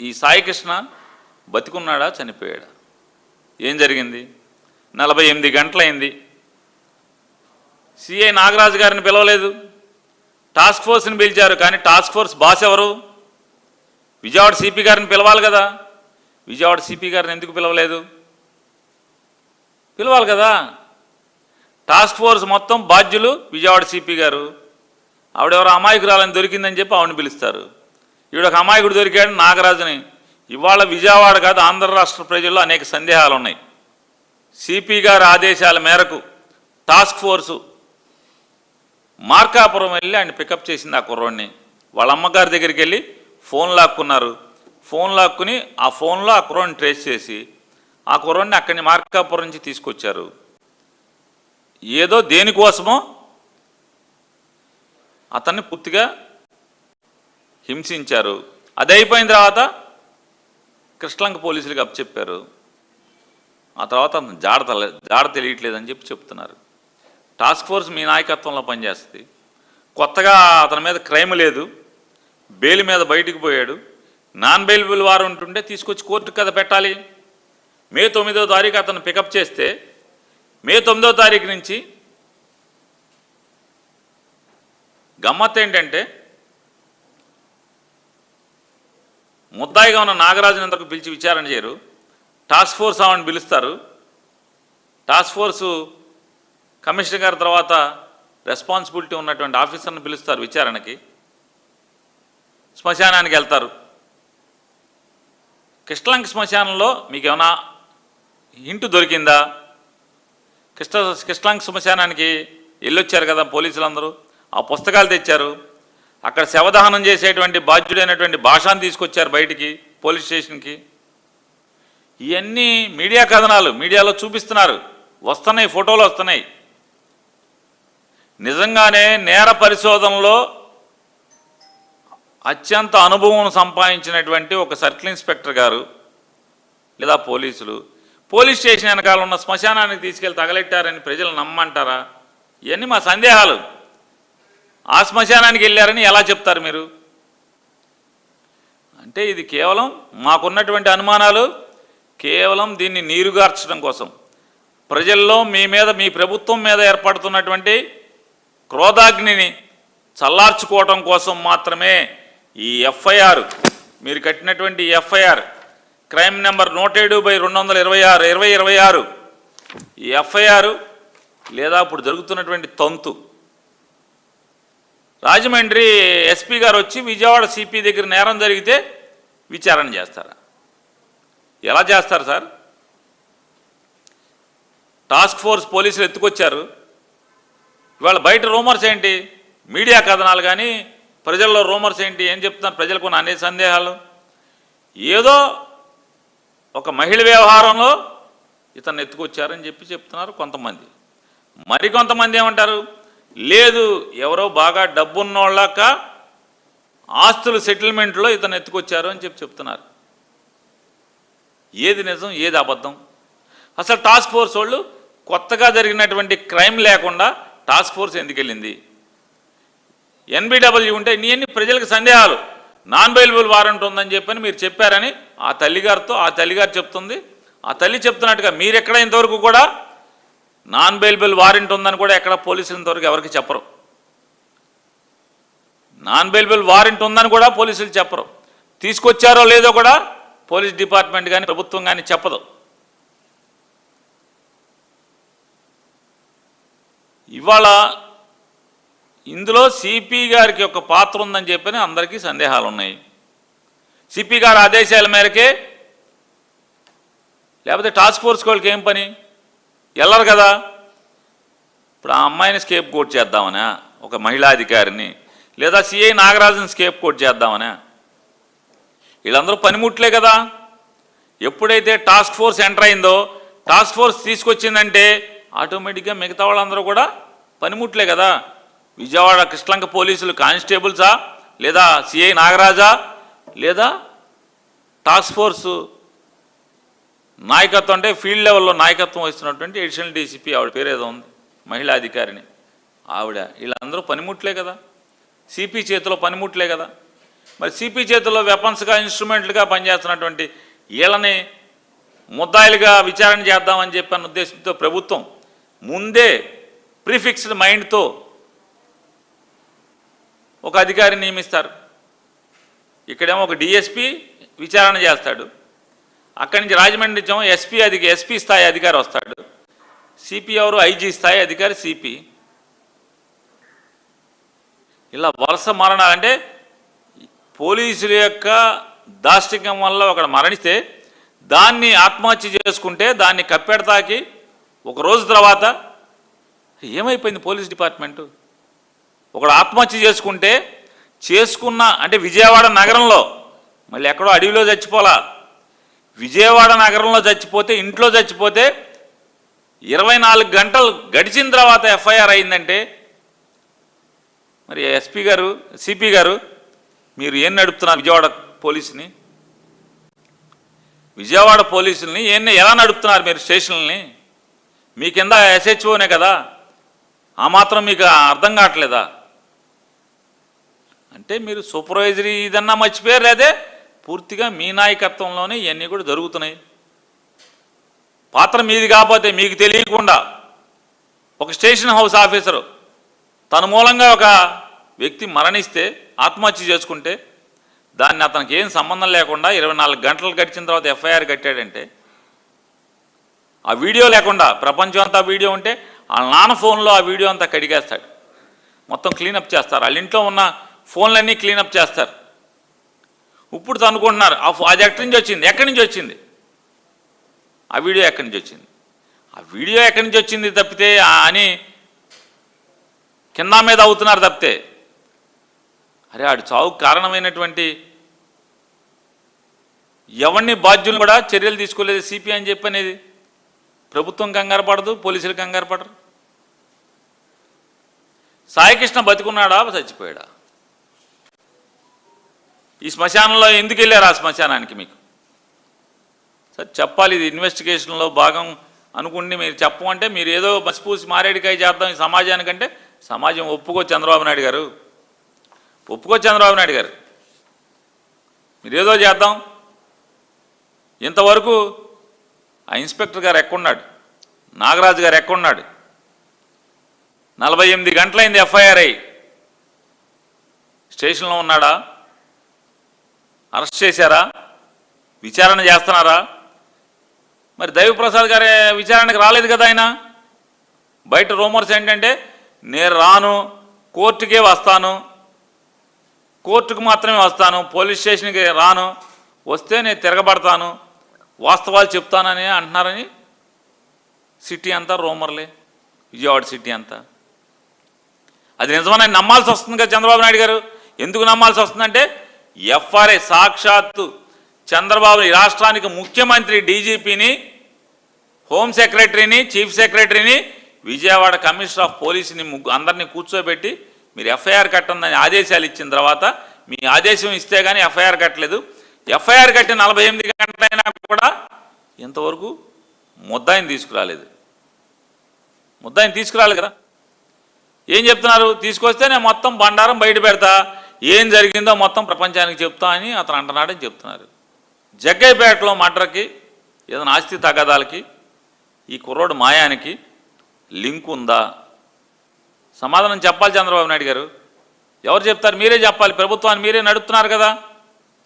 ఈ సాయి కృష్ణ బతికున్నాడా చనిపోయాడా? ఏం జరిగింది? 48 గంటలైంది. సిఐ నాగరాజు గారిని పిలవలేదు, టాస్క్ ఫోర్స్ని పిలిచారు. కానీ టాస్క్ ఫోర్స్ బాస్ ఎవరు? విజయవాడ సిపి గారిని పిలవాలి కదా. విజయవాడ సిపి గారిని ఎందుకు పిలవలేదు? పిలవాలి కదా. టాస్క్ ఫోర్స్ మొత్తం బాధ్యులు విజయవాడ సిపి గారు. ఆవిడెవరో అమాయకురాలని దొరికిందని చెప్పి ఆవిడని పిలుస్తారు. ఈవిడొక అమాయకుడు దొరికాడు నాగరాజుని. ఇవాళ విజయవాడ కాదు, ఆంధ్ర రాష్ట్ర ప్రజల్లో అనేక సందేహాలు ఉన్నాయి. సిపి గారి ఆదేశాల మేరకు టాస్క్ ఫోర్సు మార్కాపురం వెళ్ళి ఆయన పికప్ చేసింది. ఆ కుర్రోడిని వాళ్ళ అమ్మగారి దగ్గరికి వెళ్ళి ఫోన్ లాక్కున్నారు. ఫోన్ లాక్కుని ఆ ఫోన్లో ఆ కుర్రోడిని ట్రేస్ చేసి ఆ కుర్రోడిని అక్కడి మార్కాపురం నుంచి తీసుకొచ్చారు. ఏదో దేనికోసమో అతన్ని పూర్తిగా హింసించారు. అది అయిపోయిన తర్వాత కృష్ణలంక పోలీసులకు అప్పచెప్పారు. ఆ తర్వాత అతను జాడ తెలియట్లేదని చెప్పి చెప్తున్నారు. టాస్క్ ఫోర్స్ మీ నాయకత్వంలో పనిచేస్తుంది. కొత్తగా అతని మీద క్రైమ్ లేదు, బెయిల్ మీద బయటికి పోయాడు. నాన్ బెయిలబుల్ వారు ఉంటుంటే తీసుకొచ్చి కోర్టుకు కదా పెట్టాలి. మే 9వ తారీఖు అతను పికప్ చేస్తే మే 9వ తారీఖు నుంచి గమ్మత్ ఏంటంటే ముద్దాయిగా ఉన్న నాగరాజుని ఇంతకు పిలిచి విచారణ చేయరు. టాస్క్ ఫోర్స్ ఆవిడని పిలుస్తారు. టాస్క్ ఫోర్సు కమిషనర్ గారి తర్వాత రెస్పాన్సిబిలిటీ ఉన్నటువంటి ఆఫీసర్ని పిలుస్తారు విచారణకి. శ్మశానానికి వెళ్తారు. కృష్ణలంక శ్మశానంలో మీకు ఏమైనా హింటు దొరికిందా? కృష్ణలంక శ్మశానానికి వెళ్ళొచ్చారు కదా పోలీసులందరూ, ఆ పుస్తకాలు తెచ్చారు. అక్కడ శవదహనం చేసేటువంటి బాధ్యుడైనటువంటి భాషను తీసుకొచ్చారు బయటికి పోలీస్ స్టేషన్కి. ఇవన్నీ మీడియా కథనాలు మీడియాలో చూపిస్తున్నారు, వస్తున్నాయి, ఫోటోలు వస్తున్నాయి. నిజంగానే నేర పరిశోధనలో అత్యంత అనుభవం సంపాదించినటువంటి ఒక సర్కిల్ ఇన్స్పెక్టర్ గారు లేదా పోలీసులు పోలీస్ స్టేషన్ వెనకాల ఉన్న శ్మశానానికి తీసుకెళ్ళి తగలెట్టారని ప్రజలు నమ్మంటారా? ఇవన్నీ మా సందేహాలు. ఆ శ్మశానానికి వెళ్ళారని ఎలా చెప్తారు మీరు? అంటే ఇది కేవలం మాకున్నటువంటి అనుమానాలు, కేవలం దీన్ని నీరుగార్చడం కోసం, ప్రజల్లో మీ మీద, మీ ప్రభుత్వం మీద ఏర్పడుతున్నటువంటి క్రోధాగ్నిని చల్లార్చుకోవటం కోసం మాత్రమే ఈ ఎఫ్ఐఆర్, మీరు కట్టినటువంటి ఎఫ్ఐఆర్ క్రైమ్ నెంబర్ 107/226 ఈ ఎఫ్ఐఆర్ లేదా ఇప్పుడు జరుగుతున్నటువంటి తంతు, రాజమండ్రి ఎస్పీ గారు వచ్చి విజయవాడ సిపి దగ్గర నేరం జరిగితే విచారణ చేస్తారా? ఎలా చేస్తారు సార్? టాస్క్ ఫోర్స్ పోలీసులు ఎత్తుకొచ్చారు. ఇవాళ బయట రూమర్స్ ఏంటి? మీడియా కథనాలు కానీ ప్రజల్లో రూమర్స్ ఏంటి? ఏం చెప్తున్నారు? ప్రజలకు అనేక సందేహాలు. ఏదో ఒక మహిళ వ్యవహారంలో ఇతను ఎత్తుకొచ్చారని చెప్పి చెప్తున్నారు కొంతమంది. మరికొంతమంది ఏమంటారు? లేదు, ఎవరో బాగా డబ్బున్నోళ్ళక ఆస్తుల సెటిల్మెంట్లో ఇతను ఎత్తుకొచ్చారు అని చెప్పి చెప్తున్నారు. ఏది నిజం, ఏది అబద్ధం? అసలు టాస్క్ ఫోర్స్ వాళ్ళు కొత్తగా జరిగినటువంటి క్రైమ్ లేకుండా టాస్క్ ఫోర్స్ ఎందుకు వెళ్ళింది? ఎన్బిడబ్ల్యూ ఉంటే ఇన్ని ప్రజలకు సందేహాలు. నాన్ బెయిలబుల్ వారెంట్ ఉందని చెప్పని మీరు చెప్పారని ఆ తల్లిగారు చెప్తుంది. ఆ తల్లి చెప్తున్నట్టుగా మీరు ఎక్కడ ఇంతవరకు కూడా నాన్ బెయిలబుల్ వారెంట్ ఉందని కూడా ఎక్కడ పోలీసులు ఇంతవరకు ఎవరికి చెప్పరు. నాన్ బెయిలబుల్ వారెంట్ ఉందని కూడా పోలీసులు చెప్పరు. తీసుకొచ్చారో లేదో కూడా పోలీస్ డిపార్ట్మెంట్ కానీ ప్రభుత్వం కానీ చెప్పదు. ఇవాళ ఇందులో సిపి గారికి ఒక పాత్ర ఉందని చెప్పని అందరికీ సందేహాలు ఉన్నాయి. సిపి గారి ఆదేశాల మేరకే, లేకపోతే టాస్క్ ఫోర్స్ వాళ్ళకి ఏం పని? వెళ్ళరు కదా. ఇప్పుడు ఆ అమ్మాయిని స్కేప్ కోట్ చేద్దామనా, ఒక మహిళా అధికారిని, లేదా సిఐ నాగరాజుని స్కేప్ కోట్ చేద్దామనా? వీళ్ళందరూ పనిముట్లే కదా. ఎప్పుడైతే టాస్క్ ఫోర్స్ ఎంటర్ అయిందో, టాస్క్ ఫోర్స్ తీసుకొచ్చిందంటే ఆటోమేటిక్గా మిగతా వాళ్ళందరూ కూడా పనిముట్లే కదా. విజయవాడ కృష్ణలంక పోలీసులు కానిస్టేబుల్సా, లేదా సిఐ నాగరాజా, లేదా టాస్క్ ఫోర్సు నాయకత్వం అంటే ఫీల్డ్ లెవెల్లో నాయకత్వం వస్తున్నటువంటి అడిషనల్ డీసీపీ, ఆవిడ పేరు ఏదో ఉంది, మహిళా అధికారిని ఆవిడ, వీళ్ళందరూ పనిముట్లే కదా. సిపి చేతిలో పనిముట్లే కదా. మరి సిపి చేతుల్లో వెపన్స్గా ఇన్స్ట్రుమెంట్లుగా పనిచేస్తున్నటువంటి వీళ్ళని ముద్దాయిలుగా విచారణ చేద్దామని చెప్పిన ఉద్దేశంతో ప్రభుత్వం ముందే ప్రీఫిక్స్డ్ మైండ్తో ఒక అధికారిని నియమిస్తారు. ఇక్కడేమో ఒక డిఎస్పి విచారణ చేస్తాడు, అక్కడి నుంచి రాజమండ్రి ఎస్పీ స్థాయి అధికారి వస్తాడు, సిపి ఎవరు ఐజీ స్థాయి అధికారి సిపి. ఇలా వరుస మరణాలంటే పోలీసుల యొక్క దాష్టికం వల్ల ఒకడు మరణిస్తే దాన్ని ఆత్మహత్య చేసుకుంటే దాన్ని కప్పెడతాకి ఒక రోజు తర్వాత ఏమైపోయింది పోలీస్ డిపార్ట్మెంటు? ఒకడు ఆత్మహత్య చేసుకున్న అంటే విజయవాడ నగరంలో, మళ్ళీ ఎక్కడో అడవిలో చచ్చిపోలా, విజయవాడ నగరంలో చచ్చిపోతే, ఇంట్లో చచ్చిపోతే 24 గంటలు గడిచిన తర్వాత ఎఫ్ఐఆర్ అయిందంటే మరి సిపి గారు మీరు ఏం నడుపుతున్నారు విజయవాడ పోలీసుల్ని ఎలా నడుపుతున్నారు మీరు స్టేషన్లని? మీ కింద ఎస్హెచ్ఓనే కదా, ఆ మాత్రం మీకు అర్థం కావట్లేదా? అంటే మీరు సూపర్వైజరీ ఇదన్నా మర్చిపోయారు, లేదే పూర్తిగా మీ నాయకత్వంలోనే ఇవన్నీ కూడా జరుగుతున్నాయి. పాత్ర మీది కాకపోతే మీకు తెలియకుండా ఒక స్టేషన్ హౌస్ ఆఫీసరు తన మూలంగా ఒక వ్యక్తి మరణిస్తే, ఆత్మహత్య చేసుకుంటే దాన్ని అతనికి ఏం సంబంధం లేకుండా 24 గంటలు గడిచిన తర్వాత ఎఫ్ఐఆర్ కట్టాడంటే, ఆ వీడియో లేకుండా ప్రపంచం అంతా వీడియో ఉంటే వాళ్ళ నాన్న ఫోన్లో ఆ వీడియో అంతా కడిగేస్తాడు, మొత్తం క్లీనప్ చేస్తారు, వాళ్ళ ఇంట్లో ఉన్న ఫోన్లన్నీ క్లీనప్ చేస్తారు. ఇప్పుడు అనుకుంటున్నారు అది ఎక్కడి నుంచి వచ్చింది ఆ వీడియో ఎక్కడి నుంచి వచ్చింది తప్పితే అని కింద మీద అవుతున్నారు తప్పితే, అరే ఆడి చావుకు కారణమైనటువంటి ఎవరిని బాధ్యులు కూడా చర్యలు తీసుకోలేదు సిపి అని చెప్పనేది. ప్రభుత్వం కంగారు పడదు, పోలీసులు కంగారు పడరు. సాయికృష్ణ బతికున్నాడా చచ్చిపోయాడా? ఈ శ్మశానంలో ఎందుకు వెళ్ళారు? ఆ శ్మశానానికి మీకు సార్ చెప్పాలి. ఇది ఇన్వెస్టిగేషన్లో భాగం అనుకుంటే మీరు చెప్పమంటే మీరు ఏదో బస్పూసి మారేడికాయ చేద్దాం ఈ సమాజానికంటే సమాజం ఒప్పుకో చంద్రబాబు నాయుడు గారు మీరు ఏదో చేద్దాం. ఇంతవరకు ఆ ఇన్స్పెక్టర్ గారు ఎక్కడున్నాడు? నాగరాజు గారు ఎక్కడున్నాడు? 48 గంటలైంది ఎఫ్ఐఆర్ అయ్యి, స్టేషన్లో ఉన్నాడా? అరెస్ట్ చేశారా? విచారణ చేస్తున్నారా? మరి దైవప్రసాద్ గారి విచారణకు రాలేదు కదా ఆయన. బయట రూమర్స్ ఏంటంటే నేను రాను, కోర్టుకే వస్తాను, కోర్టుకు మాత్రమే వస్తాను, పోలీస్ స్టేషన్కి రాను, వస్తే నేను తిరగబడతాను, వాస్తవాలు చెప్తానని అంటున్నారని సిటీ అంతా రూమర్లే, విజయవాడ సిటీ అంతా. అది నిజమని నమ్మాల్సి వస్తుంది కదా చంద్రబాబు నాయుడు గారు. ఎందుకు నమ్మాల్సి వస్తుందంటే ఎఫ్ఆర్ఐ సాక్షాత్తు చంద్రబాబు రాష్ట్రానికి ముఖ్యమంత్రి, డీజీపీని, హోమ్ సెక్రటరీని, చీఫ్ సెక్రటరీని, విజయవాడ కమిషనర్ ఆఫ్ పోలీసుని అందరినీ కూర్చోబెట్టి మీరు ఎఫ్ఐఆర్ కట్టందని ఆదేశాలు ఇచ్చిన తర్వాత మీ ఆదేశం ఇస్తే కానీ ఎఫ్ఐఆర్ కట్టలేదు. ఎఫ్ఐఆర్ కట్టి 48 గంటలైనా కూడా ఇంతవరకు ముద్దాయిని తీసుకురాలేదు కదా. ఏం చెప్తున్నారు? తీసుకొస్తే నేను మొత్తం బండారం బయట పెడతా, ఏం జరిగిందో మొత్తం ప్రపంచానికి చెప్తా అని అతను అంటున్నాడని చెప్తున్నారు. జగ్గైపేటలో మర్డర్కి ఏదైనా ఆస్తి తగాదాలకి ఈ కుర్రోడు మాయానికి లింక్ ఉందా? సమాధానం చెప్పాలి చంద్రబాబు నాయుడు గారు. ఎవరు చెప్తారు? మీరే చెప్పాలి. ప్రభుత్వాన్ని మీరే నడుపుతున్నారు కదా.